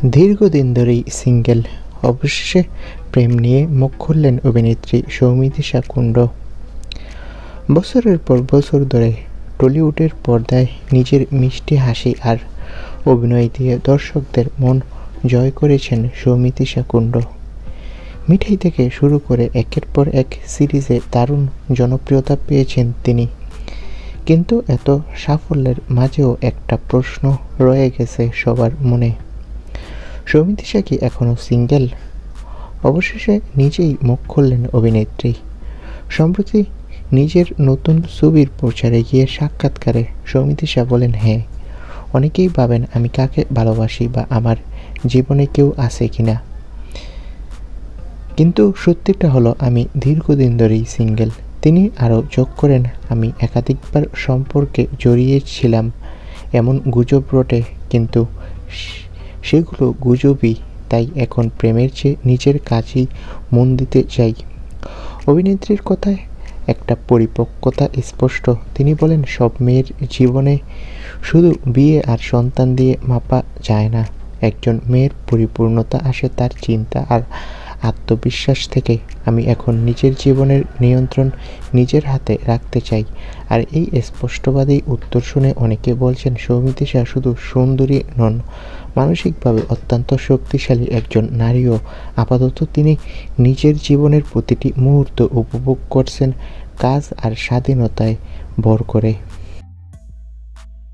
দীর্ঘদিন ধরেই সিঙ্গেল, অবশেষে প্রেম নিয়ে মুখ খুললেন অভিনেত্রী সৌমিত্রিষা কুন্ডু। বছরের পর বছর ধরে টলিউডের পর্দায় নিজের মিষ্টি হাসি আর অভিনয় দিয়ে দর্শকদের মন জয় করেছেন সৌমিত্রিষা কুন্ডু। মিঠাই থেকে শুরু করে একের পর এক সিরিজে দারুণ জনপ্রিয়তা পেয়েছেন তিনি। কিন্তু এত সাফল্যের মাঝেও একটা প্রশ্ন রয়ে গেছে সবার মনে, সৌমিত্রিষা কি এখনও সিঙ্গেল? অবশেষে নিজেই মুখ খুললেন অভিনেত্রী। সম্প্রতি নিজের নতুন ছবির প্রচারে গিয়ে সাক্ষাৎকারে সৌমিত্রিষা বলেন, হ্যাঁ, অনেকেই ভাবেন আমি কাকে ভালোবাসি বা আমার জীবনে কেউ আছে কিনা, কিন্তু সত্যিটা হলো আমি দীর্ঘদিন ধরেই সিঙ্গেল। তিনি আরও যোগ করেন, আমি একাধিকবার সম্পর্কে জড়িয়েছিলাম, এমন গুজব রটে, কিন্তু সেগুলো গুজবই। তাই এখন প্রেমের চেয়ে নিজের কাজেই মন দিতে চাই। অভিনেত্রীর কথায় একটা পরিপক্কতা স্পষ্ট। তিনি বলেন, সব মেয়ের জীবনে শুধু বিয়ে আর সন্তান দিয়ে মাপা যায় না। একজন মেয়ের পরিপূর্ণতা আসে তার চিন্তা আর আত্মবিশ্বাস থেকে। আমি এখন নিজের জীবনের নিয়ন্ত্রণ নিজের হাতে রাখতে চাই। আর এই স্পষ্টবাদী উত্তর শুনে অনেকে বলছেন, সৌমিত্রিষা শুধু সুন্দরী নন, মানসিকভাবে অত্যন্ত শক্তিশালী একজন নারীও। আপাতত তিনি নিজের জীবনের প্রতিটি মুহূর্ত উপভোগ করছেন কাজ আর স্বাধীনতায় ভর করে।